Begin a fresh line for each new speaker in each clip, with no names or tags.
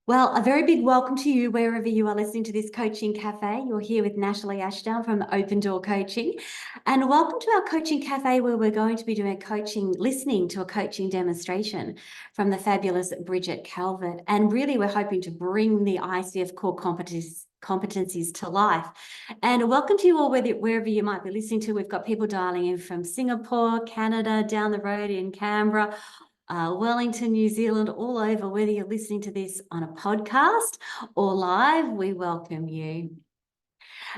Well, a very big welcome to you wherever you are listening to this Coaching Cafe. You're here with Natalie Ashdown from Open Door Coaching. And welcome to our Coaching Cafe, where we're going to be doing listening to a coaching demonstration from the fabulous Brigitte Calvert. And really, we're hoping to bring the ICF Core Competencies to life. And welcome to you all, wherever you might be listening to. We've got people dialing in from Singapore, Canada, down the road in Canberra, Wellington, New Zealand, all over. Whether you're listening to this on a podcast or live, we welcome you.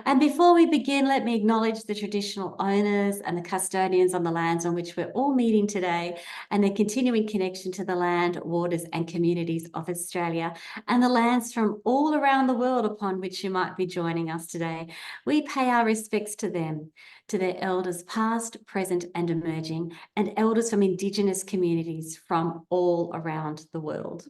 And before we begin, let me acknowledge the traditional owners and the custodians on the lands on which we're all meeting today, and their continuing connection to the land, waters and communities of Australia, and the lands from all around the world upon which you might be joining us today. We pay our respects to them, to their elders past, present and emerging, and elders from Indigenous communities from all around the world.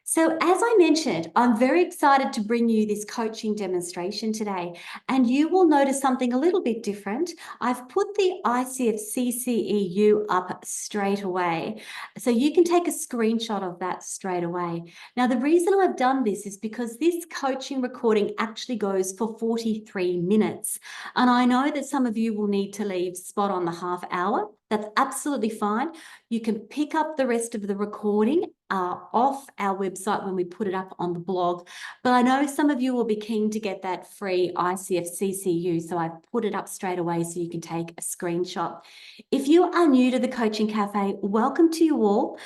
So as I mentioned, I'm very excited to bring you this coaching demonstration today, and you will notice something a little bit different. I've put the ICF CCEU up straight away, so you can take a screenshot of that straight away. Now, the reason I've done this is because this coaching recording actually goes for 43 minutes, and I know that some of you will need to leave spot on the half hour. That's absolutely fine. You can pick up the rest of the recording off our website when we put it up on the blog. But I know some of you will be keen to get that free ICF CCU, so I've put it up straight away so you can take a screenshot. If you are new to the Coaching Cafe, welcome to you all.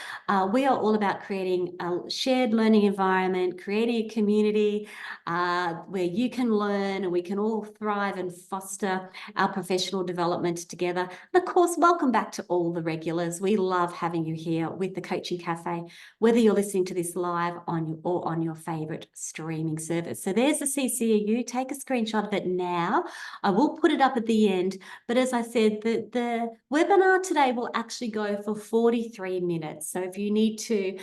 We are all about creating a shared learning environment, creating a community where you can learn and we can all thrive and foster our professional development together. And of course, welcome back to all the regulars. We love having you here with the Coaching Cafe, whether you're listening to this live on your favorite streaming service. So there's the CCEU. Take a screenshot of it now. I will put it up at the end. But as I said, the webinar today will actually go for 43 minutes. So if you need to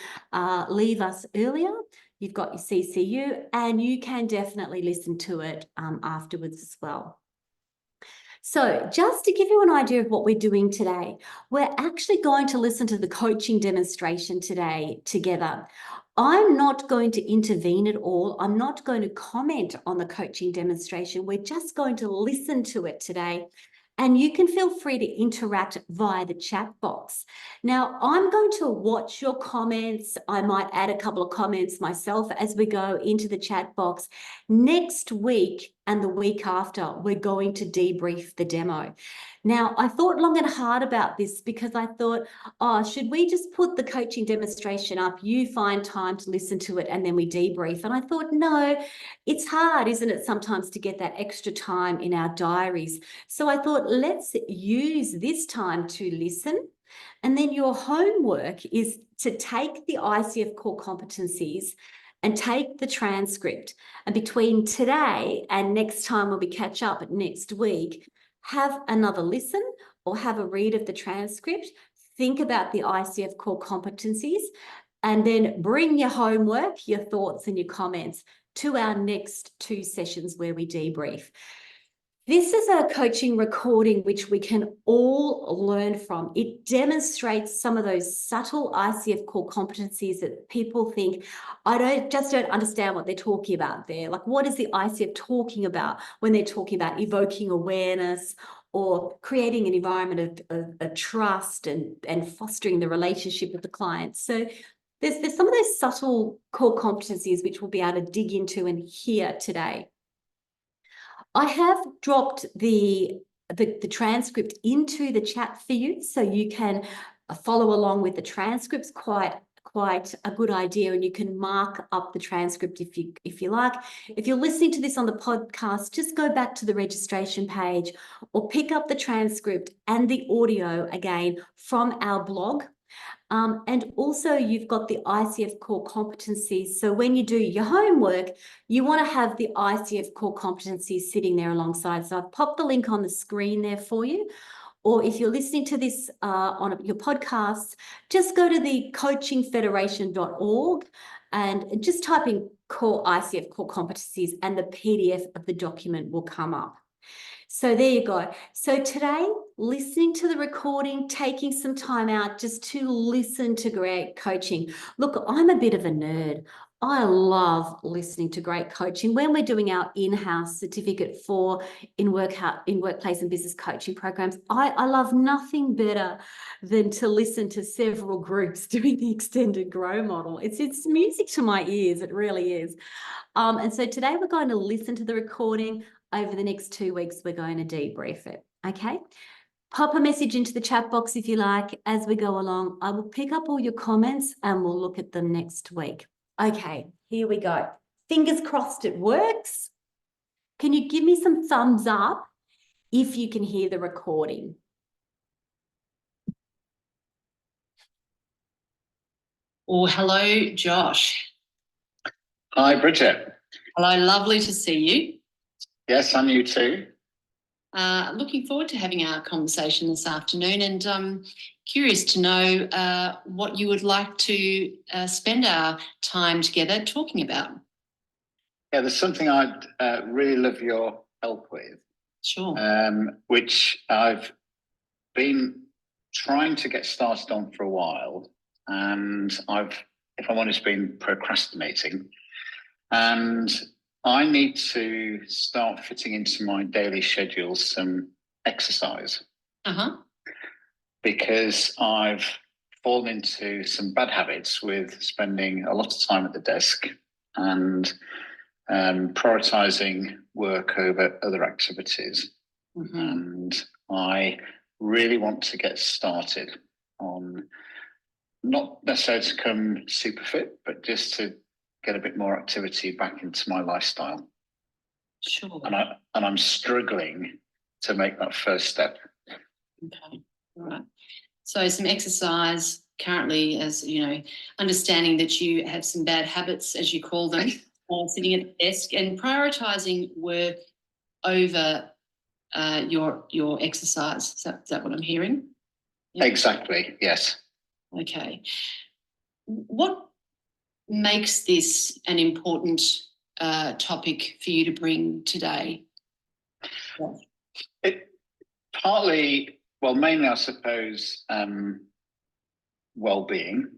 leave us earlier, you've got your CCU, and you can definitely listen to it afterwards as well. So just to give you an idea of what we're doing today, we're actually going to listen to the coaching demonstration today together. I'm not going to intervene at all. I'm not going to comment on the coaching demonstration. We're just going to listen to it today. And you can feel free to interact via the chat box. Now, I'm going to watch your comments. I might add a couple of comments myself as we go into the chat box. Next week and the week after, we're going to debrief the demo. Now, I thought long and hard about this because I thought, oh, should we just put the coaching demonstration up? You find time to listen to it and then we debrief. And I thought, no, it's hard, isn't it, sometimes to get that extra time in our diaries. So I thought, let's use this time to listen. And then your homework is to take the ICF Core Competencies and take the transcript. And between today and next time when we catch up next week, have another listen or have a read of the transcript, think about the ICF Core Competencies, and then bring your homework, your thoughts and your comments to our next 2 sessions where we debrief. This is a coaching recording which we can all learn from. It demonstrates some of those subtle ICF core competencies that people think, I just don't understand what they're talking about there. Like, what is the ICF talking about when they're talking about evoking awareness or creating an environment of trust and fostering the relationship with the client? So there's some of those subtle core competencies which we'll be able to dig into and hear today. I have dropped the transcript into the chat for you, so you can follow along with the transcripts. Quite a good idea, and you can mark up the transcript if you like. If you're listening to this on the podcast, just go back to the registration page or pick up the transcript and the audio again from our blog. And also you've got the ICF Core Competencies. So when you do your homework, you want to have the ICF Core Competencies sitting there alongside. So I've popped the link on the screen there for you. Or if you're listening to this on your podcasts, just go to the coachingfederation.org and just type in ICF Core Competencies and the PDF of the document will come up. So there you go. So today listening to the recording, taking some time out just to listen to great coaching. Look, I'm a bit of a nerd. I love listening to great coaching. When we're doing our in-house certificate in workplace and business coaching programs, I love nothing better than to listen to several groups doing the extended grow model. It's music to my ears. It really is. And so today we're going to listen to the recording. Over the next 2 weeks, we're going to debrief it. Okay. Pop a message into the chat box if you like as we go along. I will pick up all your comments and we'll look at them next week. Okay, here we go. Fingers crossed it works. Can you give me some thumbs up if you can hear the recording?
Oh, hello, Josh.
Hi, Brigitte.
Hello, lovely to see you.
Yes, and you too.
Looking forward to having our conversation this afternoon, and curious to know what you would like to spend our time together talking about.
Yeah, there's something I'd really love your help with.
Sure.
Which I've been trying to get started on for a while, and if I'm honest, been procrastinating. And I need to start fitting into my daily schedule some exercise. Because I've fallen into some bad habits with spending a lot of time at the desk and prioritizing work over other activities. And I really want to get started on, not necessarily to become super fit, but just to get a bit more activity back into my lifestyle.
Sure.
And I'm struggling to make that first step.
Okay. All right. So some exercise currently, as you know, understanding that you have some bad habits, as you call them, sitting at the desk and prioritizing work over your exercise. Is that what I'm hearing?
Yeah. Exactly. Yes.
Okay. What makes this an important topic for you to bring today?
Partly, well, mainly, I suppose, well-being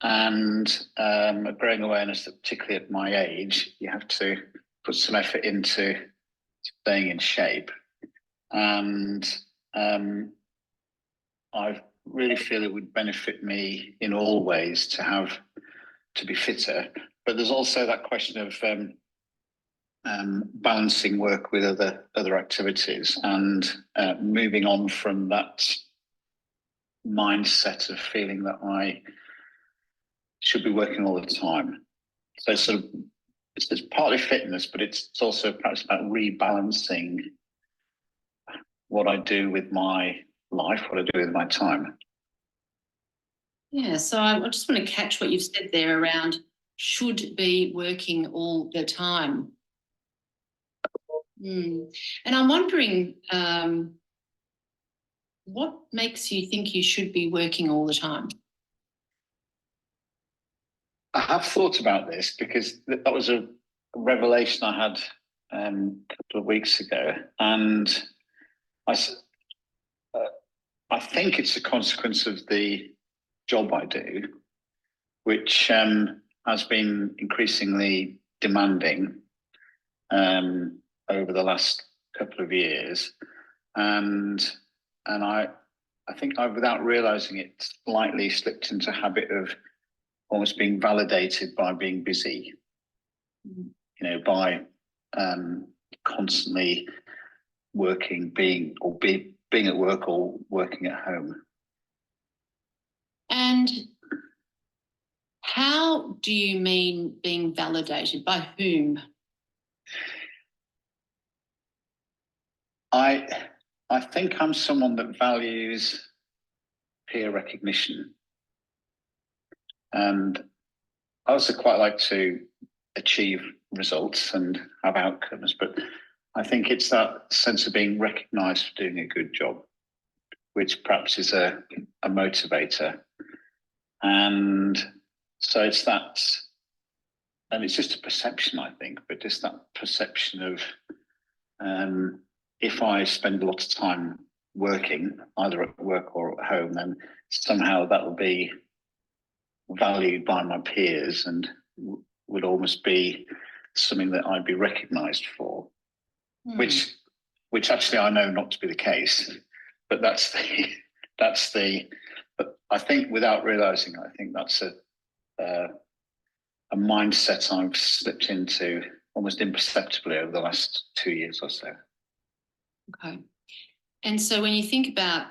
and a growing awareness that, particularly at my age, you have to put some effort into staying in shape. And I really feel it would benefit me in all ways to be fitter. But there's also that question of balancing work with other activities and moving on from that mindset of feeling that I should be working all the time. So it's partly fitness, but it's also perhaps about rebalancing what I do with my life, what I do with my time.
Yeah, so I just want to catch what you've said there around should be working all the time. And I'm wondering, what makes you think you should be working all the time?
I have thought about this because that was a revelation I had a couple of weeks ago, and I think it's a consequence of the job I do, which has been increasingly demanding over the last couple of years, and I think I've, without realizing it, slightly slipped into a habit of almost being validated by being busy, by constantly working, being at work or working at home.
And how do you mean being validated? By whom?
I think I'm someone that values peer recognition. And I also quite like to achieve results and have outcomes, but I think it's that sense of being recognised for doing a good job, which perhaps is a motivator. And so it's that, and it's just a perception, I think, but just that perception of if I spend a lot of time working, either at work or at home, then somehow that will be valued by my peers and would almost be something that I'd be recognised for, which actually I know not to be the case. But that's the. But I think without realising, I think that's a mindset I've slipped into almost imperceptibly over the last 2 years or so.
Okay. And so when you think about,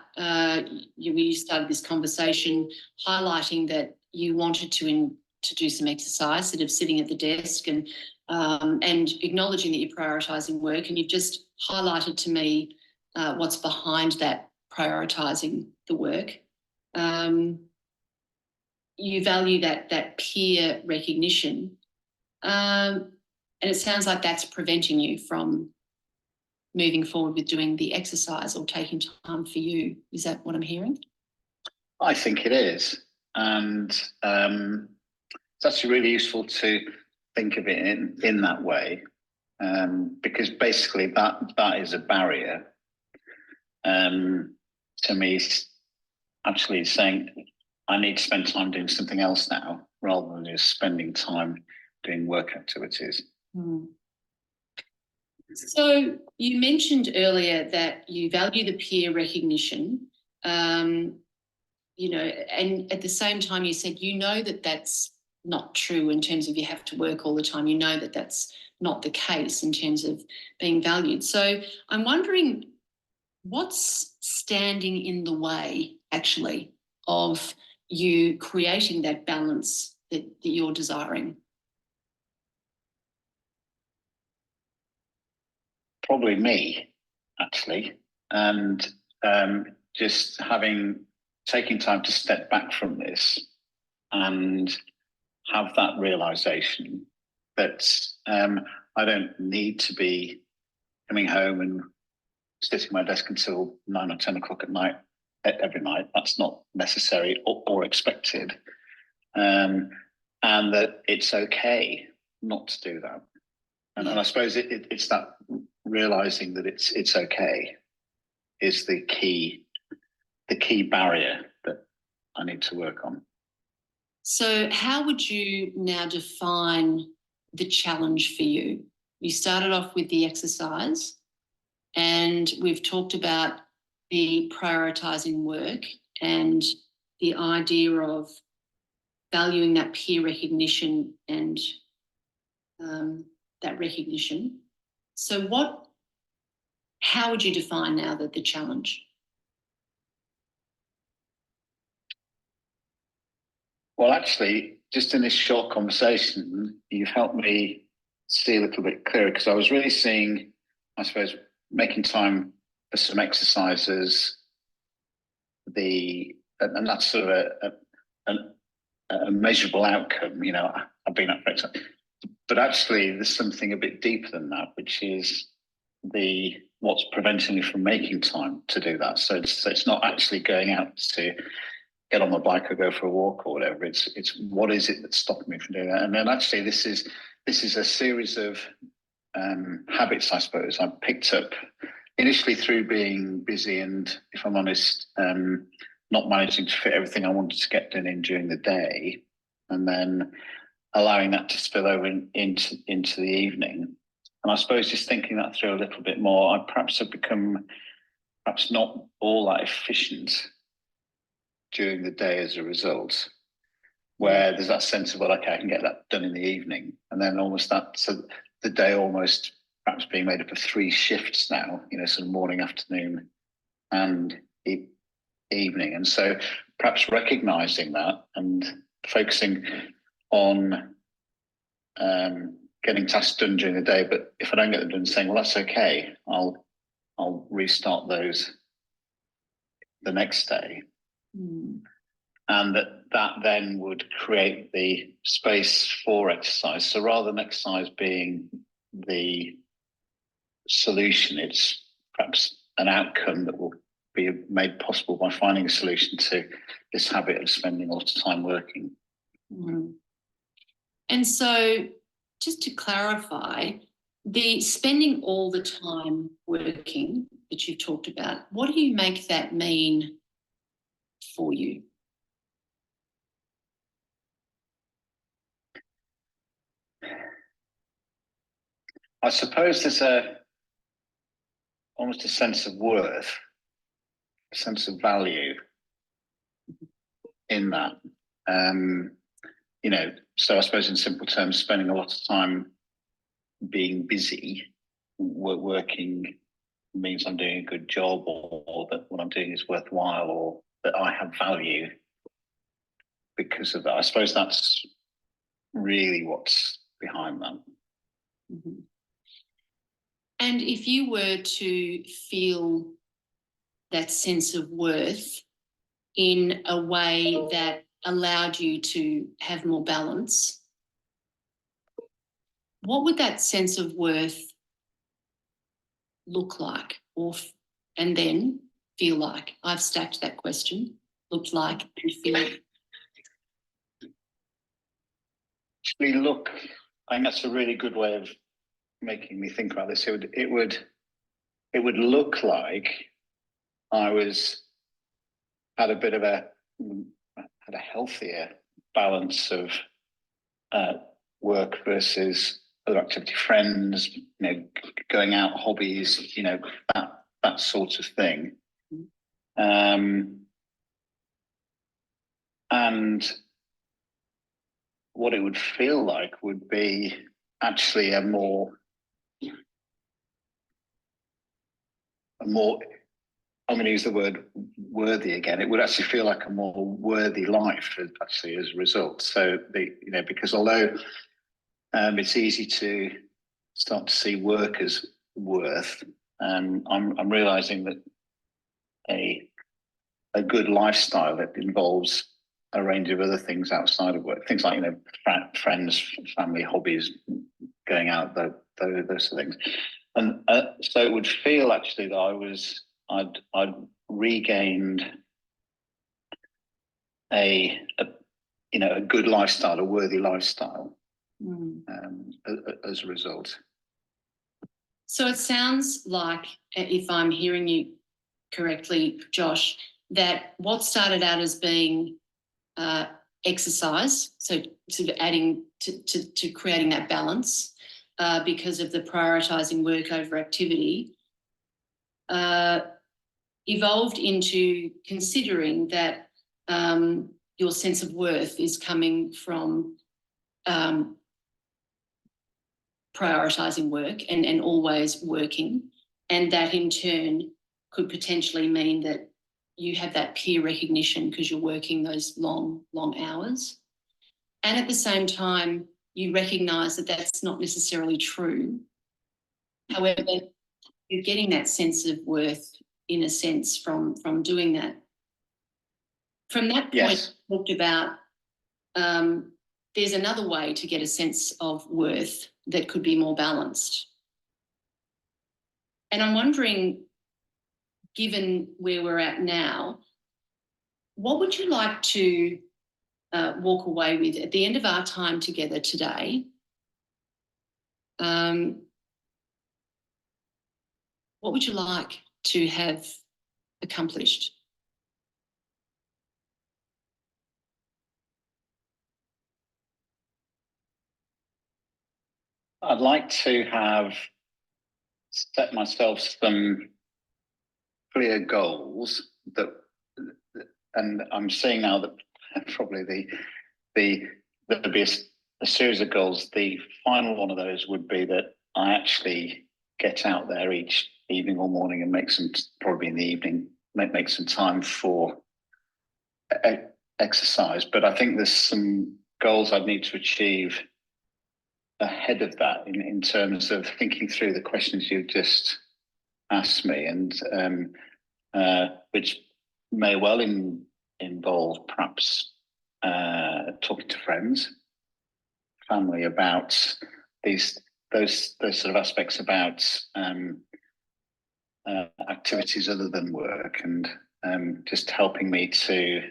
you started this conversation highlighting that you wanted to do some exercise, sort of sitting at the desk and acknowledging that you're prioritising work, and you've just highlighted to me what's behind that prioritising the work. You value that peer recognition, and it sounds like that's preventing you from moving forward with doing the exercise or taking time for you. Is that what I'm hearing?
I think it is. And it's actually really useful to think of it in that way, because basically that is a barrier to me actually saying I need to spend time doing something else now rather than just spending time doing work activities.
So you mentioned earlier that you value the peer recognition, and at the same time you said that that's not true in terms of you have to work all the time. You know that that's not the case in terms of being valued. So I'm wondering what's standing in the way actually of you creating that balance that you're desiring?
Probably me, actually, and just taking time to step back from this and have that realization that I don't need to be coming home and sitting at my desk until 9 or 10 o'clock at night every night. That's not necessary or expected, and that it's okay not to do that. And I suppose it's that realizing that it's okay is the key barrier that I need to work on.
So how would you now define the challenge for you? You started off with the exercise, and we've talked about the prioritising work and the idea of valuing that peer recognition and that recognition. So how would you define now the challenge?
Well, actually, just in this short conversation, you've helped me see a little bit clearer, because I was really seeing, I suppose, making time for some exercises, and that's sort of a measurable outcome. I've been up for exercise. But actually, there's something a bit deeper than that, which is what's preventing me from making time to do that. So it's not actually going out to get on my bike or go for a walk or whatever. It's what is it that's stopping me from doing that? And then actually, this is a series of habits, I suppose, I picked up initially through being busy and, if I'm honest, not managing to fit everything I wanted to get done in during the day, and then allowing that to spill over into the evening. And I suppose just thinking that through a little bit more, I perhaps have become not all that efficient during the day as a result, where there's that sense of, well, okay, I can get that done in the evening. And then so the day almost perhaps being made up of 3 shifts now, sort of morning, afternoon and evening. And so perhaps recognizing that and focusing on getting tasks done during the day, but if I don't get them done, saying, well, that's okay, I'll restart those the next day. And that then would create the space for exercise. So rather than exercise being the solution, it's perhaps an outcome that will be made possible by finding a solution to this habit of spending a lot of time working.
And so, just to clarify, the spending all the time working that you've talked about, what do you make that mean for you?
I suppose there's almost a sense of worth, a sense of value in that. You know, so I suppose in simple terms, spending a lot of time being busy, working means I'm doing a good job, or that what I'm doing is worthwhile, or that I have value because of that. I suppose that's really what's behind that.
Mm-hmm. And if you were to feel that sense of worth in a way that allowed you to have more balance, what would that sense of worth look like, and then feel like? I've stacked that question. Looked like and feel like.
Actually, look, I think that's a really good way of making me think about this. It would look like I had a healthier balance of work versus other activity, friends, you know, going out, hobbies, you know, that sort of thing. And what it would feel like would be actually a more, I'm going to use the word worthy again. It would actually feel like a more worthy life, actually, as a result. So, you know, because although it's easy to start to see work as worth, I'm realizing that a good lifestyle that involves a range of other things outside of work, things like, you know, friends, family, hobbies, going out, those sort of things. And so it would feel actually that I'd regained a good lifestyle, a worthy lifestyle, as a result.
So it sounds like, if I'm hearing you correctly, Josh, that what started out as being exercise, so sort of adding to creating that balance because of the prioritising work over activity, evolved into considering that your sense of worth is coming from prioritising work and always working, and that in turn could potentially mean that you have that peer recognition because you're working those long hours. And at the same time, you recognise that that's not necessarily true. However, you're getting that sense of worth, in a sense, from doing that. From that point,
yes.
you talked about there's another way to get a sense of worth that could be more balanced. And I'm wondering, given where we're at now, what would you like to walk away with at the end of our time together today? What would you like to have accomplished?
I'd like to have set myself some clear goals and I'm seeing now that probably there'd be a series of goals. The final one of those would be that I actually get out there each evening or morning and probably in the evening, make some time for exercise. But I think there's some goals I'd need to achieve ahead of that in terms of thinking through the questions you've just asked me, and which may well involve perhaps talking to friends, family about those sort of aspects about activities other than work, and just helping me to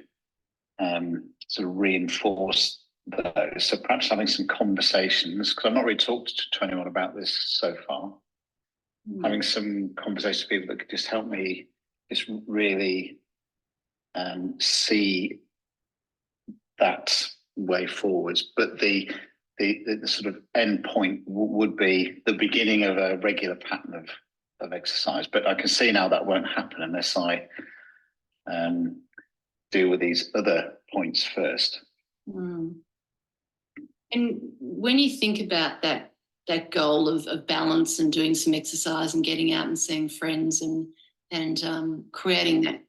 sort of reinforce those. So perhaps having some conversations, because I've not really talked to anyone about this so far. having some conversations with people that could just help me just really see that way forwards. But the sort of end point would be the beginning of a regular pattern of exercise. But I can see now that won't happen unless I deal with these other points first.
Mm. And when you think about that goal of balance and doing some exercise and getting out and seeing friends and creating that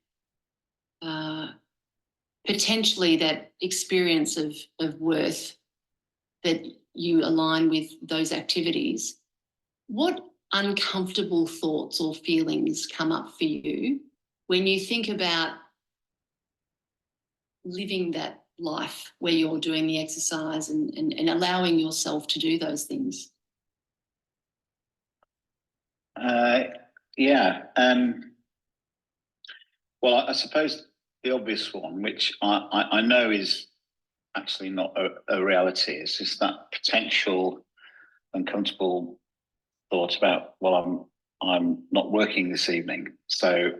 potentially that experience of worth that you align with those activities, what uncomfortable thoughts or feelings come up for you when you think about living that life where you're doing the exercise and allowing yourself to do those things?
Well, I suppose the obvious one, which I know is actually not a reality, is just that potential uncomfortable thought about, well, I'm not working this evening, so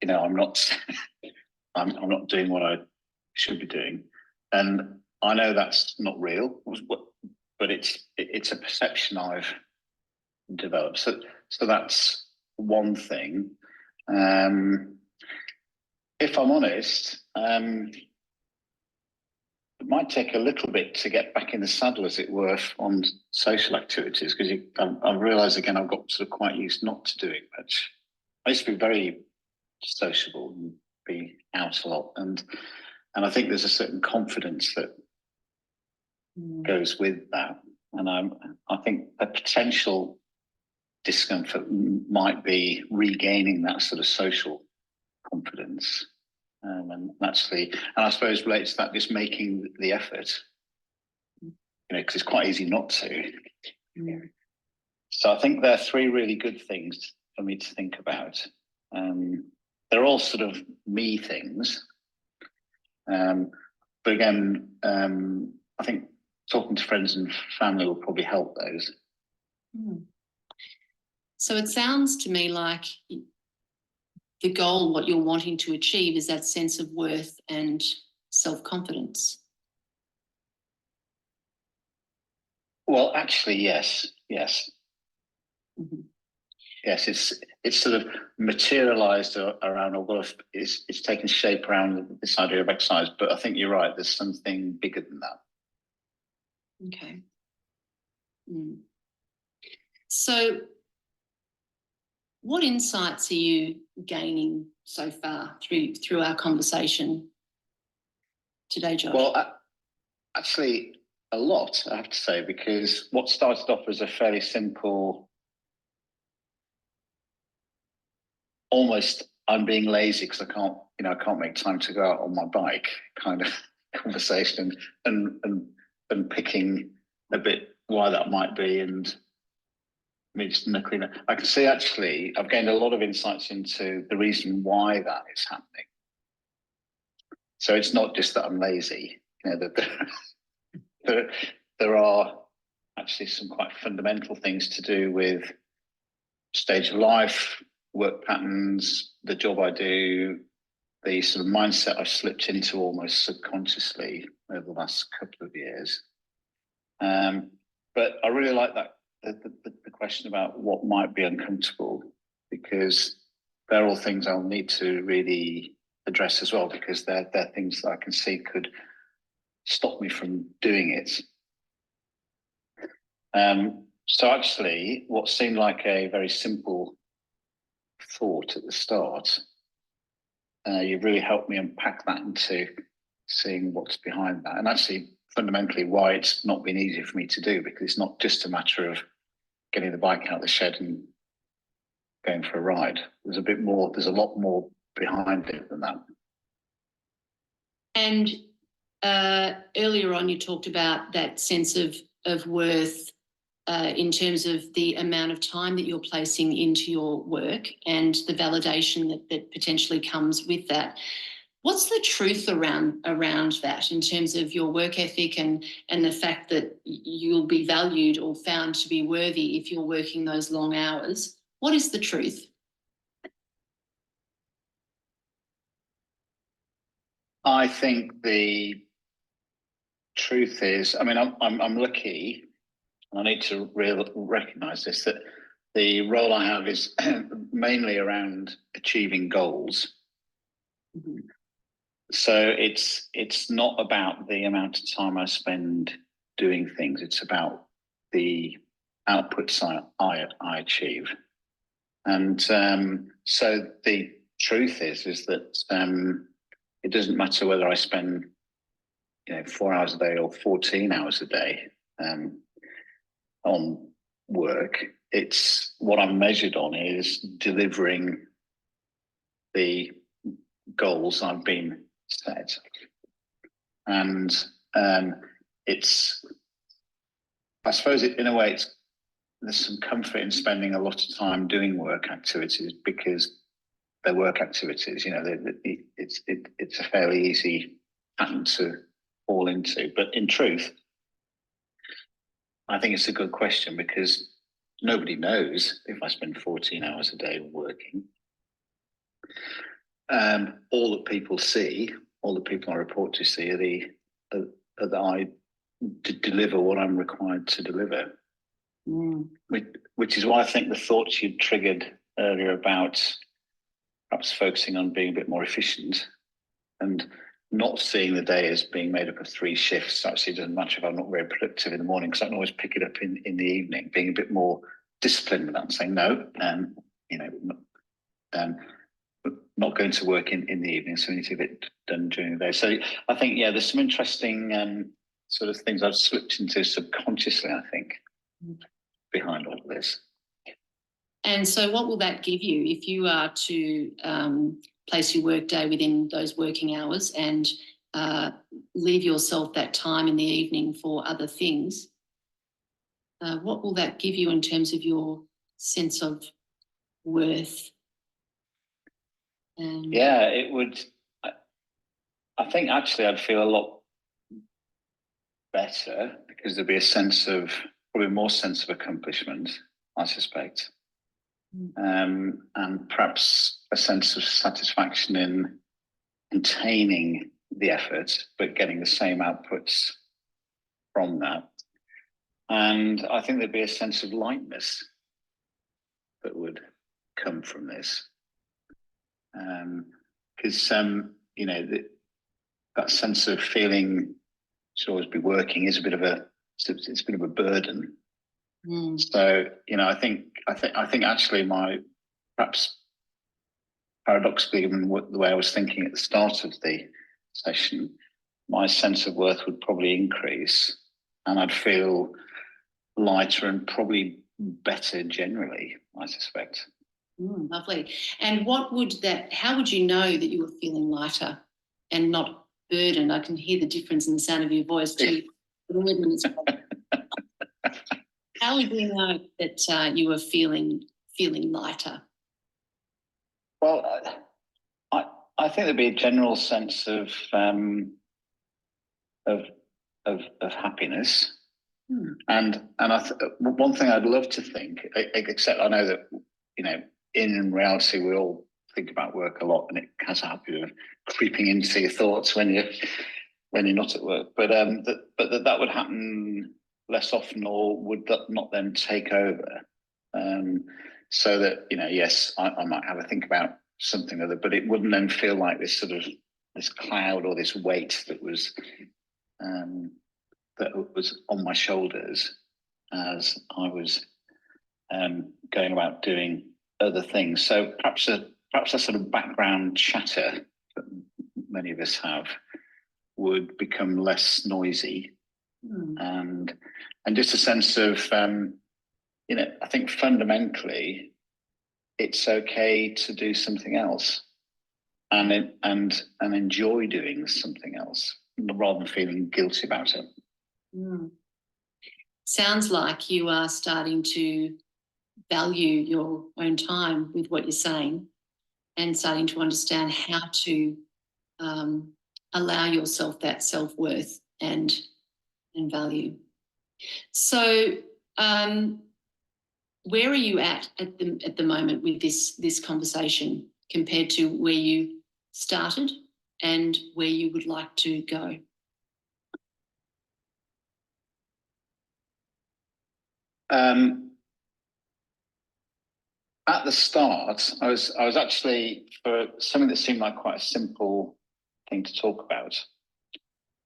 I'm not I'm not doing what I should be doing, and I know that's not real, but it's a perception I've developed. So that's one thing. If I'm honest, it might take a little bit to get back in the saddle, as it were, on social activities, because I've realised again I've got sort of quite used not to doing much. I used to be very sociable and be out a lot, and I think there's a certain confidence that goes with that, and I think a potential discomfort might be regaining that sort of social confidence, and I suppose relates to that, just making the effort, because it's quite easy not to.
Yeah.
So I think there are three really good things for me to think about. They're all sort of me things, but again, I think talking to friends and family will probably help those.
So it sounds to me like the goal, what you're wanting to achieve, is that sense of worth and self-confidence.
Well, actually, yes.
Mm-hmm.
Yes, it's sort of materialised around, or it's taken shape around this idea of exercise. But I think you're right. There's something bigger than that.
Okay. So, what insights are you gaining so far through our conversation today, Josh?
Well, actually, a lot, I have to say, because what started off as a fairly simple, almost I'm being lazy because I can't make time to go out on my bike kind of conversation, and picking a bit why that might be, and me just knuckling it. I can see actually I've gained a lot of insights into the reason why that is happening. So it's not just that I'm lazy, that there are actually some quite fundamental things to do with stage of life, work patterns, the job I do, the sort of mindset I've slipped into almost subconsciously over the last couple of years. But I really like that the question about what might be uncomfortable, because they're all things I'll need to really address as well, because they're things that I can see could stop me from doing it. So actually, what seemed like a very simple thought at the start, you've really helped me unpack that into seeing what's behind that, and actually fundamentally why it's not been easy for me to do, because it's not just a matter of getting the bike out of the shed and going for a ride. There's a lot more behind it than that.
And earlier on, you talked about that sense of worth in terms of the amount of time that you're placing into your work and the validation that potentially comes with that. What's the truth around that in terms of your work ethic and the fact that you'll be valued or found to be worthy if you're working those long hours? What is the truth?
I think the truth is, I mean, I'm lucky, and I need to recognise this, that the role I have is mainly around achieving goals.
Mm-hmm.
So it's not about the amount of time I spend doing things. It's about the outputs I achieve. And so the truth is that it doesn't matter whether I spend 4 hours a day or 14 hours a day on work. It's what I'm measured on is delivering the goals I've been set. And it's, I suppose in a way, there's some comfort in spending a lot of time doing work activities because they're work activities. It's a fairly easy pattern to fall into. But in truth, I think it's a good question because nobody knows if I spend 14 hours a day working. All that people see, all the people I report to see are that I deliver what I'm required to deliver. Which is why I think the thoughts you triggered earlier about perhaps focusing on being a bit more efficient and not seeing the day as being made up of 3 shifts. Actually, it doesn't matter if I'm not very productive in the morning because I can always pick it up in the evening, being a bit more disciplined with that and saying, no, not going to work in the evening, so we need to get it done during the day. So I think, there's some interesting sort of things I've slipped into subconsciously, I think, behind all of this.
And so what will that give you if you are to place your work day within those working hours and leave yourself that time in the evening for other things? What will that give you in terms of your sense of worth?
It would. I think actually I'd feel a lot better because there'd be probably more sense of accomplishment, I suspect. And perhaps a sense of satisfaction in containing the effort, but getting the same outputs from that. And I think there'd be a sense of lightness that would come from this. Because, that sense of feeling should always be working is it's a bit of a burden. So, I think actually perhaps paradoxically, given the way I was thinking at the start of the session, my sense of worth would probably increase and I'd feel lighter and probably better generally, I suspect.
Lovely. And how would you know that you were feeling lighter and not burdened? I can hear the difference in the sound of your voice too. How would you know that you were feeling lighter?
Well, I think there'd be a general sense of happiness, and one thing I'd love to think, except I know that in reality we all think about work a lot, and it has a habit of creeping into your thoughts when you're not at work. But that would happen less often, or would that not then take over? So that yes, I might have a think about something other, but it wouldn't then feel like this sort of this cloud or this weight that was on my shoulders as I was going about doing other things. So perhaps a sort of background chatter that many of us have would become less noisy, and just a sense of I think fundamentally it's okay to do something else and enjoy doing something else rather than feeling guilty about it.
Sounds like you are starting to value your own time with what you're saying and starting to understand how to allow yourself that self-worth and value. So where are you at the moment with this conversation compared to where you started and where you would like to go?
At the start, I was actually, for something that seemed like quite a simple thing to talk about,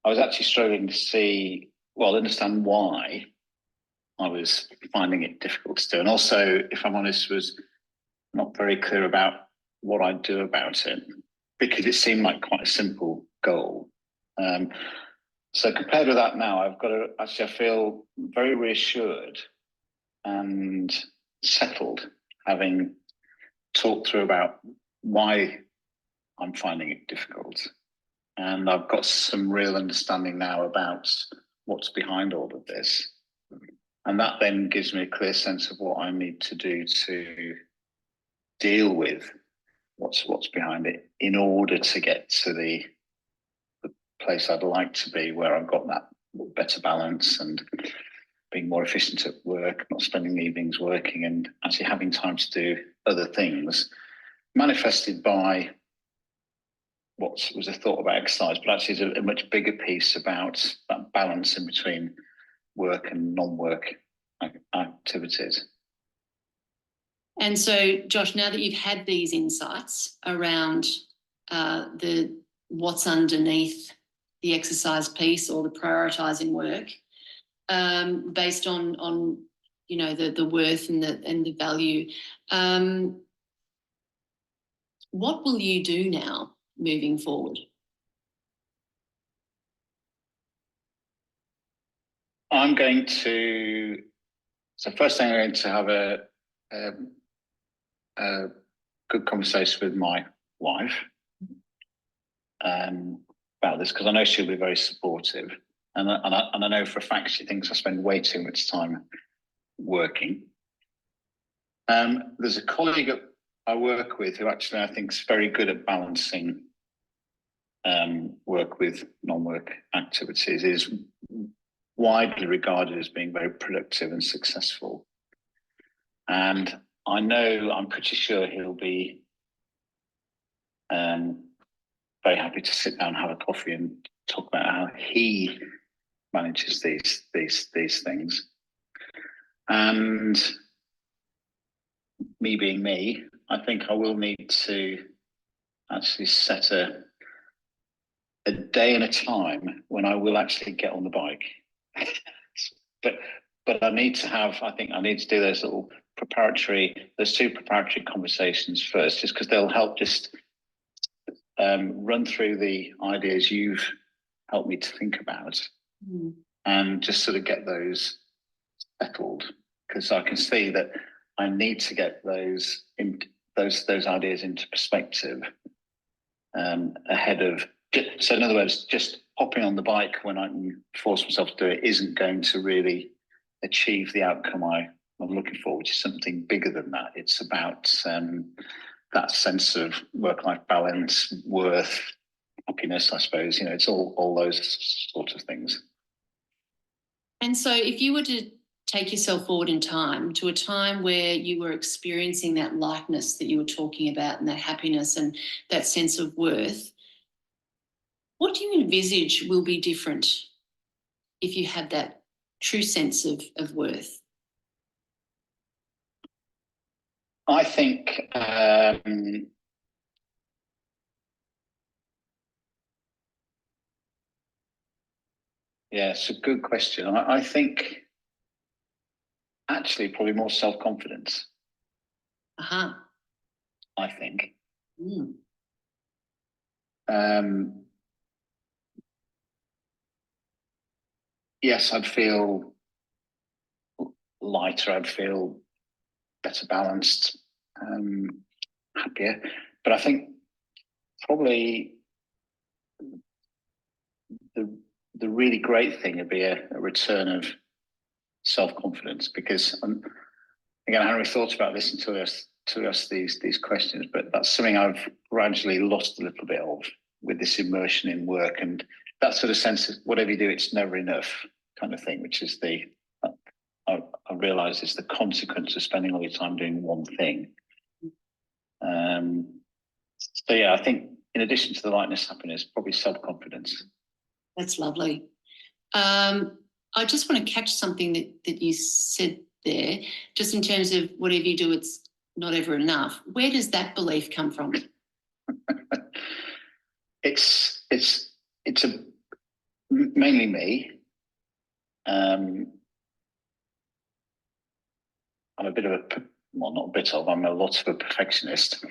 I was actually struggling to understand why I was finding it difficult to do. And also, if I'm honest, was not very clear about what I'd do about it, because it seemed like quite a simple goal. So compared with that now, I feel very reassured and settled, having talked through about why I'm finding it difficult. And I've got some real understanding now about what's behind all of this. And that then gives me a clear sense of what I need to do to deal with what's behind it in order to get to the place I'd like to be, where I've got that better balance and being more efficient at work, not spending the evenings working, and actually having time to do other things, manifested by what was a thought about exercise, but actually is a much bigger piece about that balance in between work and non-work activities.
And so, Josh, now that you've had these insights around what's underneath the exercise piece or the prioritising work, based on the worth and the value, what will you do now moving forward?
I'm going to. So first thing, I'm going to have a good conversation with my wife about this, because I know she'll be very supportive, and I know for a fact she thinks I spend way too much time working. There's a colleague I work with who actually I think is very good at balancing work with non-work activities, is widely regarded as being very productive and successful. And I'm pretty sure he'll be very happy to sit down and have a coffee and talk about how he manages these things. And me being me, I think I will need to actually set a day and a time when I will actually get on the bike. But I need to do those two preparatory conversations first, just because they'll help just run through the ideas you've helped me to think about, and just sort of get those settled, because I can see that I need to get those ideas into perspective ahead of. So in other words, just hopping on the bike when I can force myself to do it isn't going to really achieve the outcome I'm looking for, which is something bigger than that. It's about that sense of work-life balance, worth, happiness, I suppose. It's all those sorts of things.
And so if you were to take yourself forward in time to a time where you were experiencing that lightness that you were talking about, and that happiness and that sense of worth, what do you envisage will be different if you have that true sense of worth?
I think it's a good question. I think actually probably more self-confidence.
Uh-huh.
I think. Yes, I'd feel lighter, I'd feel better balanced, happier. But I think probably the really great thing would be a return of self-confidence, because again, I hadn't really thought about this until I asked these questions, but that's something I've gradually lost a little bit of with this immersion in work and that sort of sense of whatever you do, it's never enough kind of thing, which is I realise is the consequence of spending all your time doing one thing. So yeah, I think in addition to the lightness, happiness, probably self-confidence.
That's lovely. I just want to catch something that you said there, just in terms of whatever you do, it's not ever enough. Where does that belief come from?
It's mainly me. I'm a bit of I'm a lot of a perfectionist,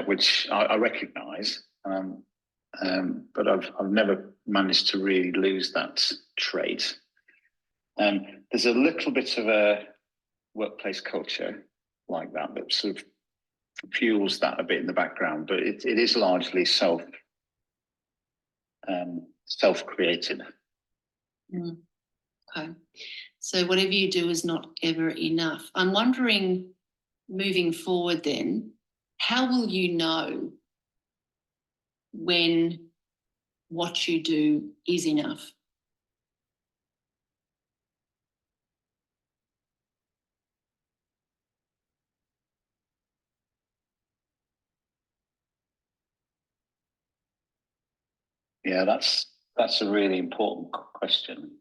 which I recognise, but I've never managed to really lose that trait. There's a little bit of a workplace culture like that sort of fuels that a bit in the background, but it is largely self-created.
Okay. So whatever you do is not ever enough. I'm wondering, moving forward then, how will you know when what you do is enough?
Yeah, that's a really important question.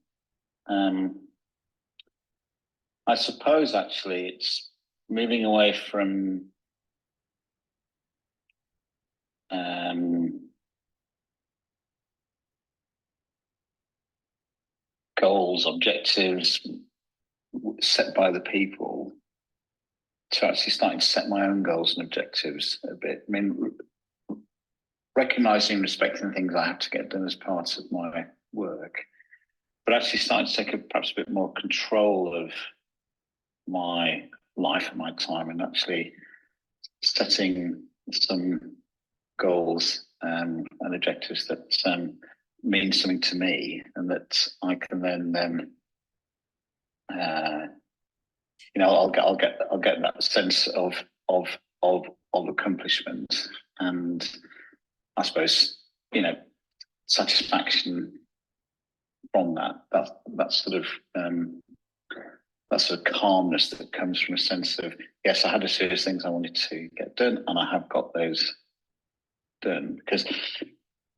I suppose actually it's moving away from goals, objectives set by the people to actually starting to set my own goals and objectives a bit. I mean, recognizing and respecting things I have to get done as part of my work, but actually starting to take perhaps a bit more control of my life and my time, and actually setting some goals and objectives that mean something to me, and that I can then I'll get that sense of accomplishment, and I suppose satisfaction from that sort of calmness that comes from a sense of, yes, I had a series of things I wanted to get done, and I have got those done, because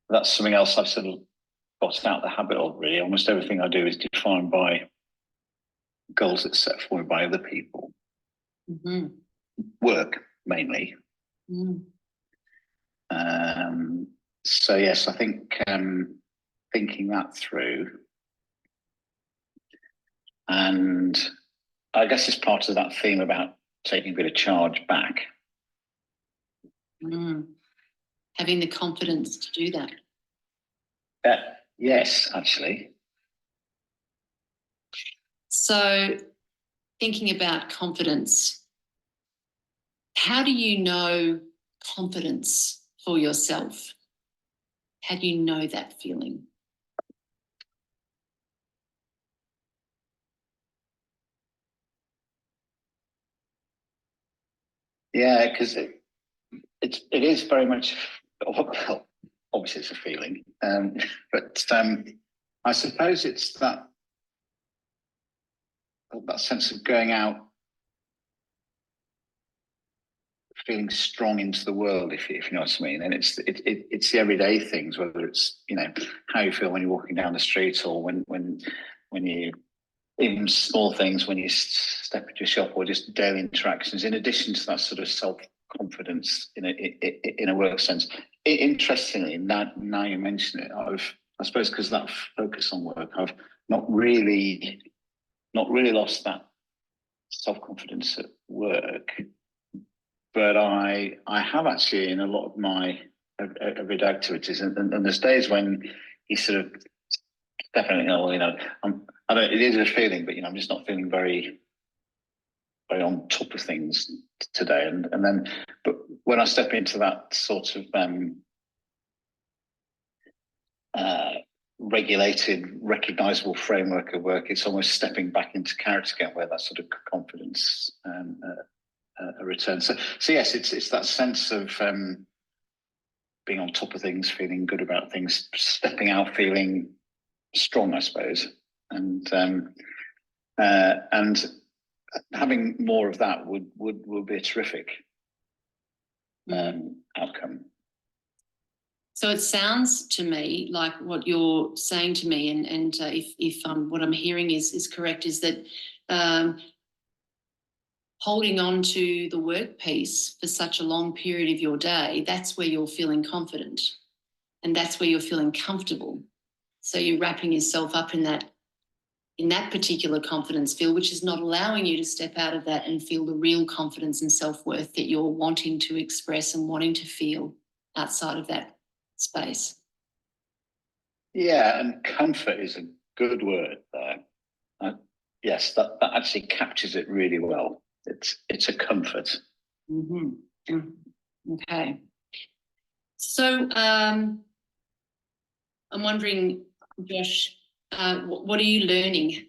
that's something else I've sort of got out the habit of. Really, almost everything I do is defined by goals that set for me by other people.
Mm-hmm.
Work mainly.
Mm.
So yes, I think thinking that through, and I guess it's part of that theme about taking a bit of charge back.
Having the confidence to do that.
Yes, actually.
So thinking about confidence, how do you know confidence for yourself? How do you know that feeling?
Yeah, because it is very much, well, obviously it's a feeling, but I suppose it's that sense of going out feeling strong into the world, if you know what I mean. And it's the everyday things, whether it's how you feel when you're walking down the street, or when you, even small things, when you step into a shop, or just daily interactions, in addition to that sort of self-confidence in a work sense. Interestingly, now you mention it, I suppose because that focus on work, I've not really lost that self-confidence at work, but I have actually in a lot of my everyday activities, and there's days when you sort of definitely it is a feeling, but I'm just not feeling very on top of things today, and then but when I step into that sort of regulated, recognizable framework of work, it's almost stepping back into character again, where that sort of confidence returns. So yes, it's that sense of being on top of things, feeling good about things, stepping out, feeling strong, I suppose, and having more of that would be a terrific outcome.
So it sounds to me like what you're saying to me, and if what I'm hearing is correct, is that holding on to the work piece for such a long period of your day, that's where you're feeling confident, and that's where you're feeling comfortable. So you're wrapping yourself up in that particular confidence field, which is not allowing you to step out of that and feel the real confidence and self-worth that you're wanting to express and wanting to feel outside of that space.
Yeah, and comfort is a good word there. Yes, that actually captures it really well. It's a comfort.
Mm-hmm. Okay. So I'm wondering, Josh, what are you learning?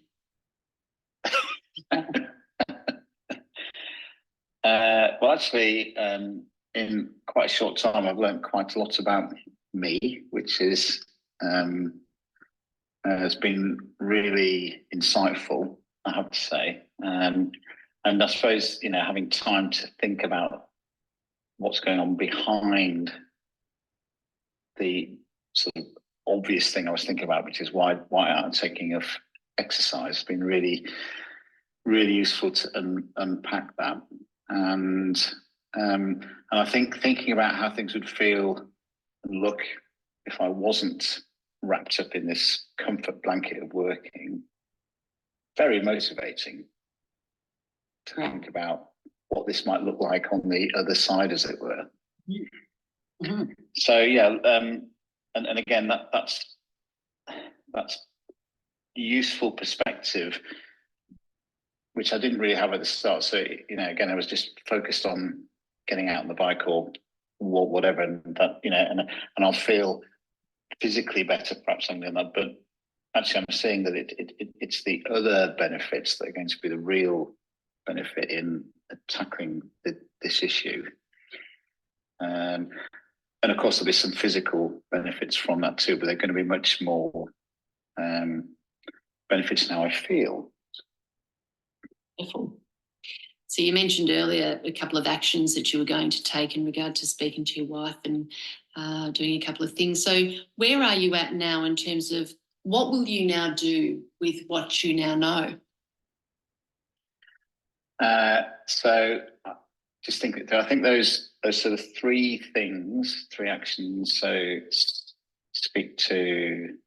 Well, actually, in quite a short time, I've learned quite a lot about me, which is has been really insightful, I have to say. And I suppose, having time to think about what's going on behind the sort of obvious thing I was thinking about, which is why I'm taking of exercise, has been really, really useful to unpack that. And I think thinking about how things would feel and look if I wasn't wrapped up in this comfort blanket of working, very motivating to think about what this might look like on the other side, as it were. Mm-hmm. So yeah, and again, that's useful perspective, which I didn't really have at the start. So again, I was just focused on getting out on the bike or whatever, and that and I'll feel physically better, perhaps something like that. But actually, I'm seeing that it's the other benefits that are going to be the real benefit in tackling this issue. And of course, there'll be some physical benefits from that too, but they're going to be much more benefits in how I feel.
Wonderful. So you mentioned earlier a couple of actions that you were going to take in regard to speaking to your wife and doing a couple of things. So where are you at now in terms of what will you now do with what you now know?
So just think I think those sort of three actions. So speak to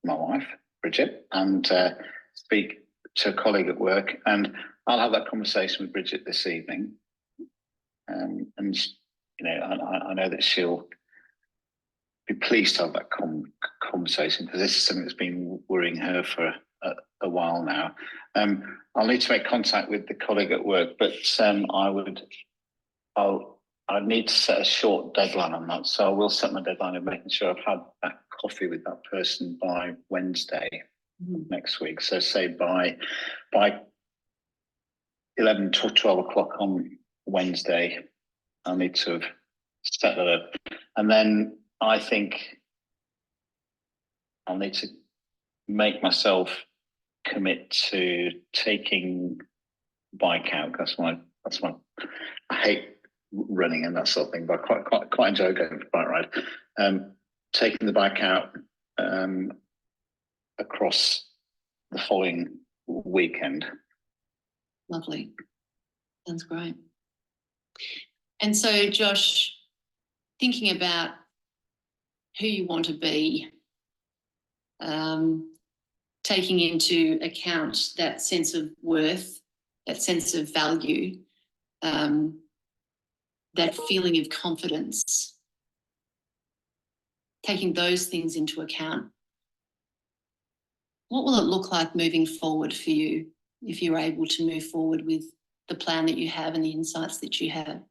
my wife, Brigitte, and speak to a colleague at work, and I'll have that conversation with Brigitte this evening. And I know that she'll be pleased to have that conversation, because this is something that's been worrying her for a while now. I'll need to make contact with the colleague at work, but I need to set a short deadline on that. So I will set my deadline of making sure I've had that coffee with that person by Wednesday next week. So say by 11 to 12 o'clock on Wednesday, I'll need to have set that up. And then I think I'll need to make myself commit to taking bike out. That's my I hate running and that sort of thing, but I quite enjoy going for a bike ride. Taking the bike out across the following weekend.
Lovely. Sounds great. And so, Josh, thinking about who you want to be, taking into account that sense of worth, that sense of value, that feeling of confidence, taking those things into account, what will it look like moving forward for you if you're able to move forward with the plan that you have and the insights that you have?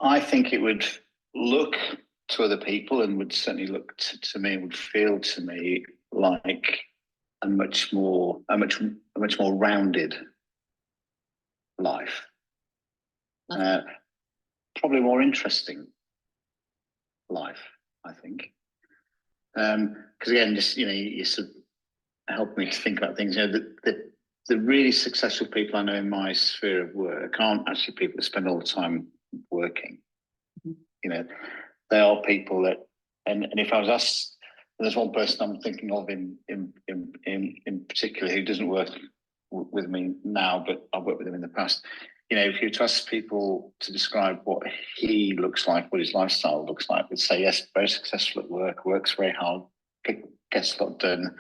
I think it would look to other people, and would certainly look to me, and would feel to me like much more rounded life, probably more interesting life, I think. Because again, just you sort of help me to think about things. The really successful people I know in my sphere of work aren't actually people that spend all the time working. They are people that, and if I was asked, there's one person I'm thinking of in particular who doesn't work with me now, but I've worked with him in the past. If you were to ask people to describe what he looks like, what his lifestyle looks like, would say, yes, very successful at work, works very hard, gets a lot done.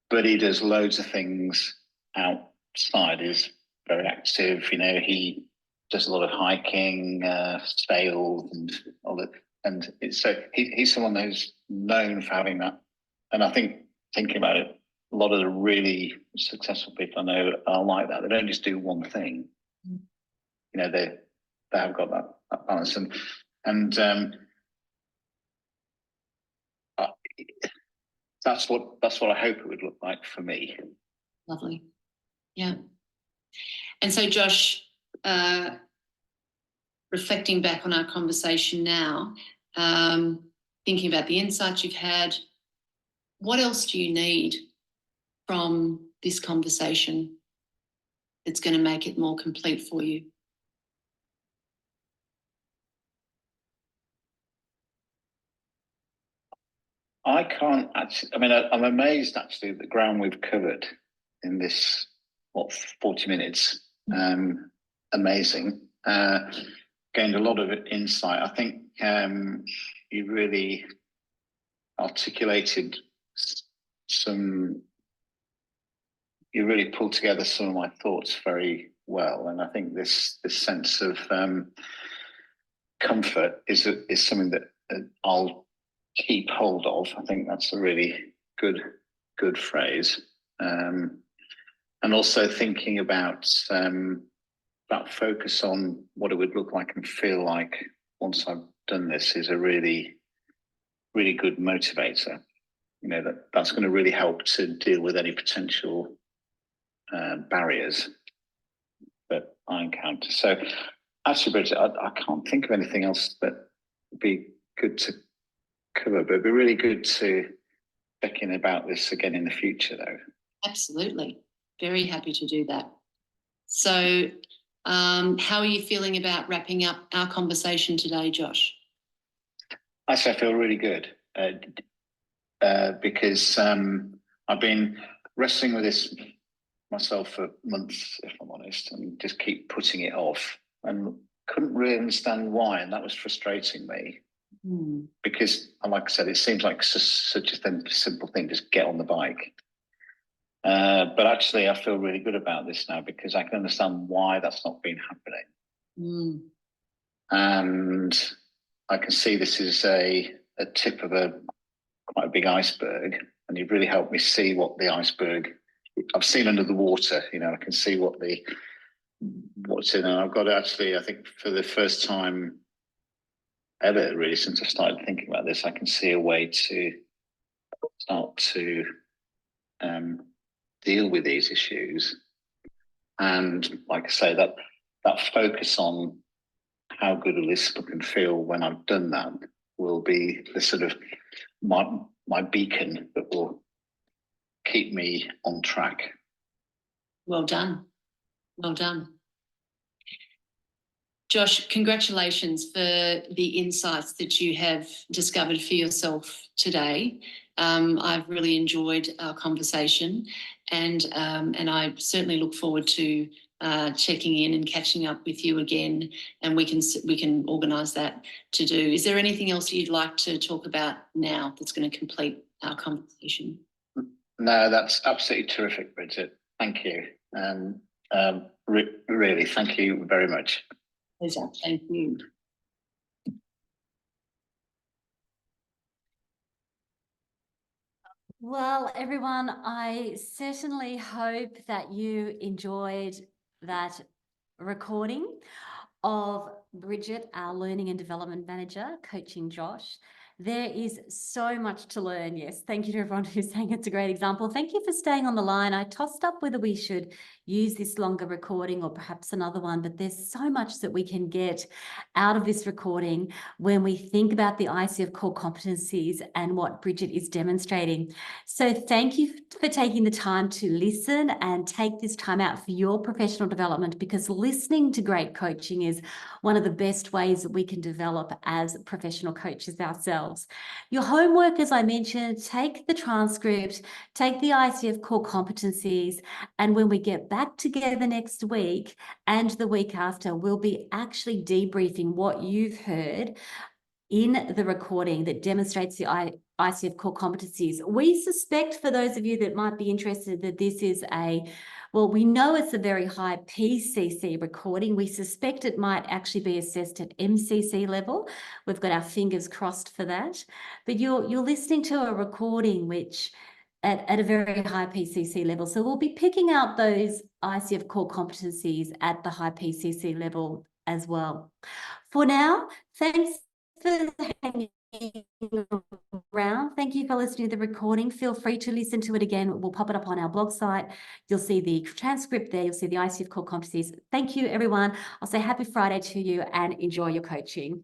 But he does loads of things outside. He's very active. He does a lot of hiking, sails, and all that. And so he's someone who's known for having that. And I think, thinking about it, a lot of the really successful people I know are like that. They don't just do one thing. They have got that balance. And that's what I hope it would look like for me.
Lovely. Yeah. And so, Josh, reflecting back on our conversation now, thinking about the insights you've had, what else do you need from this conversation that's going to make it more complete for you?
I can't actually, I'm amazed actually at the ground we've covered in this, 40 minutes. Amazing. Gained a lot of insight. I think you really articulated you really pulled together some of my thoughts very well. And I think this sense of comfort is something that I'll keep hold of. I think that's a really good phrase. And also thinking about focus on what it would look like and feel like once I've done this is a really, really good motivator. That's going to really help to deal with any potential barriers that I encounter. So actually, Bridget, I can't think of anything else that would be good to cover, but it'd be really good to check in about this again in the future, though.
Absolutely. Very happy to do that. So how are you feeling about wrapping up our conversation today, Josh?
Actually, I feel really good because I've been wrestling with this myself for months, if I'm honest, and just keep putting it off and couldn't really understand why. And that was frustrating me because, like I said, it seems like such a simple thing, just get on the bike. But actually, I feel really good about this now because I can understand why that's not been happening. And I can see this is a tip of quite a big iceberg, and you've really helped me see what the iceberg I've seen under the water. I can see what's in, and I've got actually, I think for the first time ever, really, since I started thinking about this, I can see a way to start to deal with these issues. And like I say, that focus on how good will this look and feel when I've done that will be the sort of my beacon that will keep me on track.
Well done. Well done. Josh, congratulations for the insights that you have discovered for yourself today. I've really enjoyed our conversation, and I certainly look forward to checking in and catching up with you again, and we can organise that to do. Is there anything else you'd like to talk about now that's going to complete our conversation?
No, that's absolutely terrific, Bridget. Thank you. Really, thank you very much.
Pleasure. Thank you.
Well, everyone, I certainly hope that you enjoyed that recording of Brigitte, our Learning and Development Manager, coaching Josh. There is so much to learn. Yes. Thank you to everyone who's saying it's a great example. Thank you for staying on the line. I tossed up whether we should use this longer recording or perhaps another one, but there's so much that we can get out of this recording when we think about the ICF core competencies and what Brigitte is demonstrating. So thank you for taking the time to listen and take this time out for your professional development, because listening to great coaching is one of the best ways that we can develop as professional coaches ourselves. Your homework, as I mentioned, take the transcript, take the ICF core competencies, and when we get back together next week and the week after, we'll be actually debriefing what you've heard in the recording that demonstrates the ICF core competencies. We suspect, for those of you that might be interested, that this is well, we know it's a very high PCC recording. We suspect it might actually be assessed at MCC level. We've got our fingers crossed for that. But you're listening to a recording which at a very high PCC level. So we'll be picking out those ICF core competencies at the high PCC level as well. For now, thanks for hanging around. Thank you for listening to the recording. Feel free to listen to it again. We'll pop it up on our blog site. You'll see the transcript there. You'll see the ICF core competencies. Thank you, everyone. I'll say happy Friday to you and enjoy your coaching.